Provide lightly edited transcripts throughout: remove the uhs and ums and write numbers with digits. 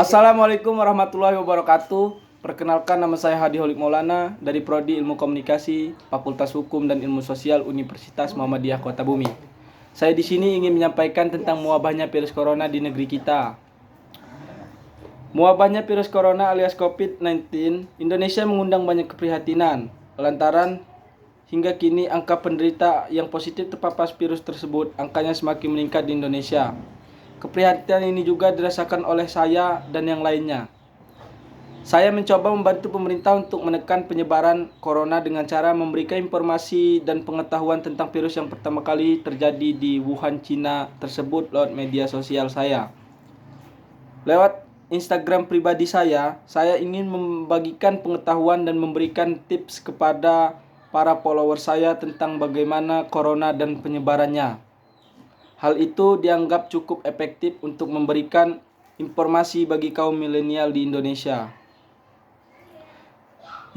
Assalamualaikum warahmatullahi wabarakatuh. Perkenalkan, nama saya Hadi Holik Maulana dari Prodi Ilmu Komunikasi, Fakultas Hukum dan Ilmu Sosial Universitas Muhammadiyah Kota Bumi. Saya di sini ingin menyampaikan tentang mewabahnya virus corona di negeri kita. Mewabahnya virus corona alias COVID-19, Indonesia mengundang banyak keprihatinan lantaran hingga kini angka penderita yang positif terpapar virus tersebut angkanya semakin meningkat di Indonesia. Keprihatinan ini juga dirasakan oleh saya dan yang lainnya. Saya mencoba membantu pemerintah untuk menekan penyebaran corona dengan cara memberikan informasi dan pengetahuan tentang virus yang pertama kali terjadi di Wuhan, Cina tersebut lewat media sosial saya. Lewat Instagram pribadi saya ingin membagikan pengetahuan dan memberikan tips kepada para follower saya tentang bagaimana corona dan penyebarannya. Hal itu dianggap cukup efektif untuk memberikan informasi bagi kaum milenial di Indonesia.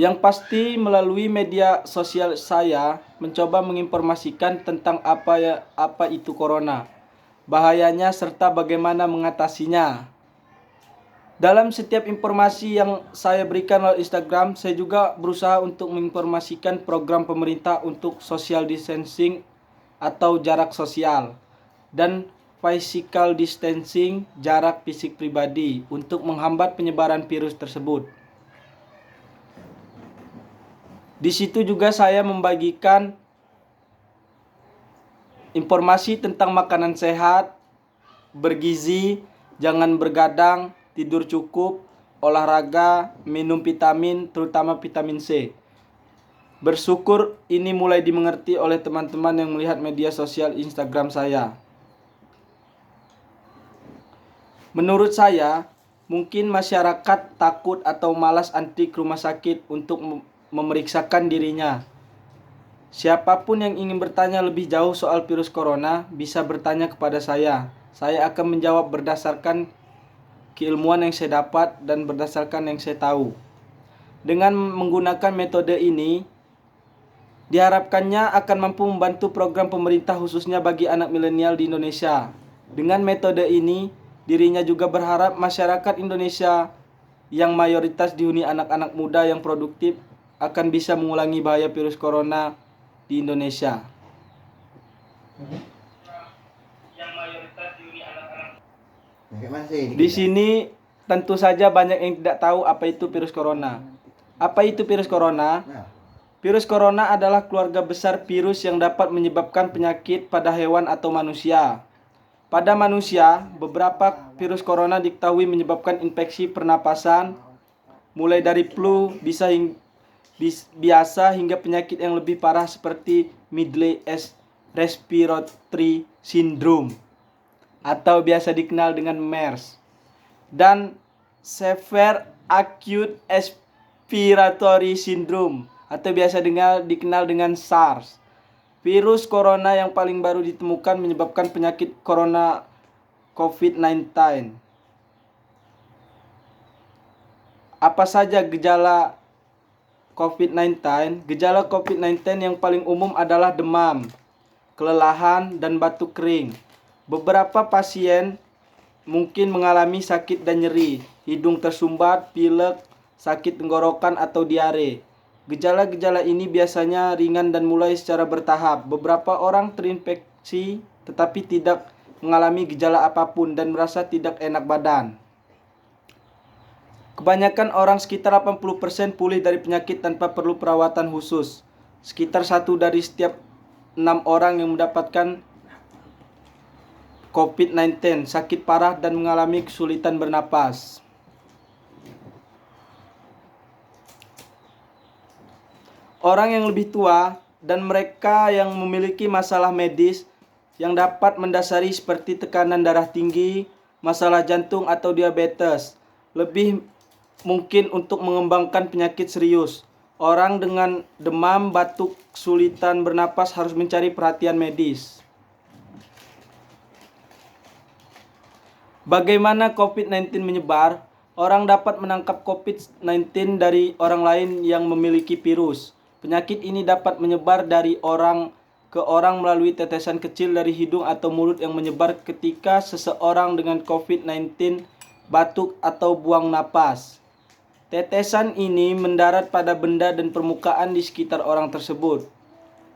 Yang pasti melalui media sosial saya mencoba menginformasikan tentang apa itu corona, bahayanya serta bagaimana mengatasinya. Dalam setiap informasi yang saya berikan lewat Instagram, saya juga berusaha untuk menginformasikan program pemerintah untuk social distancing atau jarak sosial dan physical distancing, jarak fisik pribadi, untuk menghambat penyebaran virus tersebut. Di situ juga saya membagikan informasi tentang makanan sehat, bergizi, jangan bergadang, tidur cukup, olahraga, minum vitamin, terutama vitamin C. Bersyukur ini mulai dimengerti oleh teman-teman yang melihat media sosial Instagram saya. Menurut saya, mungkin masyarakat takut atau malas antri ke rumah sakit untuk memeriksakan dirinya. Siapapun yang ingin bertanya lebih jauh soal virus corona bisa bertanya kepada saya. Saya akan menjawab berdasarkan keilmuan yang saya dapat dan berdasarkan yang saya tahu. Dengan menggunakan metode ini, diharapkannya akan mampu membantu program pemerintah khususnya bagi anak milenial di Indonesia. Dengan metode ini, dirinya juga berharap masyarakat Indonesia yang mayoritas dihuni anak-anak muda yang produktif akan bisa mengurangi bahaya virus corona di Indonesia. Di sini tentu saja banyak yang tidak tahu apa itu virus corona. Apa itu virus corona? Virus corona adalah keluarga besar virus yang dapat menyebabkan penyakit pada hewan atau manusia. Pada manusia, beberapa virus corona diketahui menyebabkan infeksi pernapasan, mulai dari flu biasa hingga penyakit yang lebih parah seperti Middle East Respiratory Syndrome atau biasa dikenal dengan MERS, dan Severe Acute Respiratory Syndrome atau biasa dikenal dengan SARS. Virus corona yang paling baru ditemukan menyebabkan penyakit corona COVID-19. Apa saja gejala COVID-19? Gejala COVID-19 yang paling umum adalah demam, kelelahan, dan batuk kering. Beberapa pasien mungkin mengalami sakit dan nyeri, hidung tersumbat, pilek, sakit tenggorokan, atau diare. Gejala-gejala ini biasanya ringan dan mulai secara bertahap. Beberapa orang terinfeksi tetapi tidak mengalami gejala apapun dan merasa tidak enak badan. Kebanyakan orang, sekitar 80%, pulih dari penyakit tanpa perlu perawatan khusus. Sekitar 1 dari setiap 6 orang yang mendapatkan COVID-19 sakit parah dan mengalami kesulitan bernapas. Orang yang lebih tua dan mereka yang memiliki masalah medis yang dapat mendasari seperti tekanan darah tinggi, masalah jantung, atau diabetes lebih mungkin untuk mengembangkan penyakit serius. Orang dengan demam, batuk, kesulitan bernapas harus mencari perhatian medis. Bagaimana COVID-19 menyebar? Orang dapat menangkap COVID-19 dari orang lain yang memiliki virus. Penyakit ini dapat menyebar dari orang ke orang melalui tetesan kecil dari hidung atau mulut yang menyebar ketika seseorang dengan COVID-19 batuk atau buang napas. Tetesan ini mendarat pada benda dan permukaan di sekitar orang tersebut.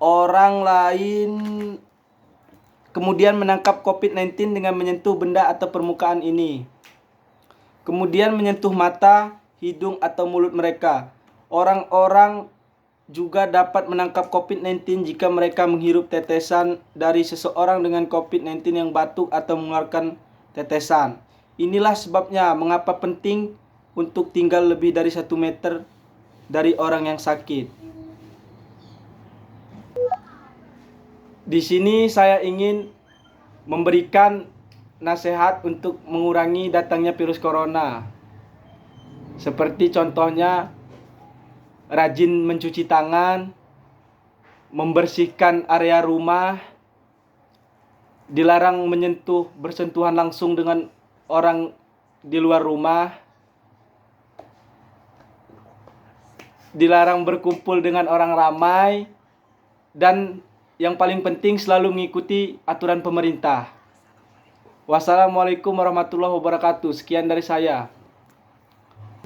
Orang lain kemudian menangkap COVID-19 dengan menyentuh benda atau permukaan ini. Kemudian menyentuh mata, hidung atau mulut mereka. Orang-orang juga dapat menangkap COVID-19 jika mereka menghirup tetesan dari seseorang dengan COVID-19 yang batuk atau mengeluarkan tetesan. Inilah sebabnya mengapa penting untuk tinggal lebih dari 1 meter dari orang yang sakit. Di sini saya ingin memberikan nasihat untuk mengurangi datangnya virus corona. Seperti contohnya rajin mencuci tangan, membersihkan area rumah, dilarang bersentuhan langsung dengan orang di luar rumah, dilarang berkumpul dengan orang ramai, dan yang paling penting selalu mengikuti aturan pemerintah. Wassalamualaikum warahmatullahi wabarakatuh. Sekian dari saya.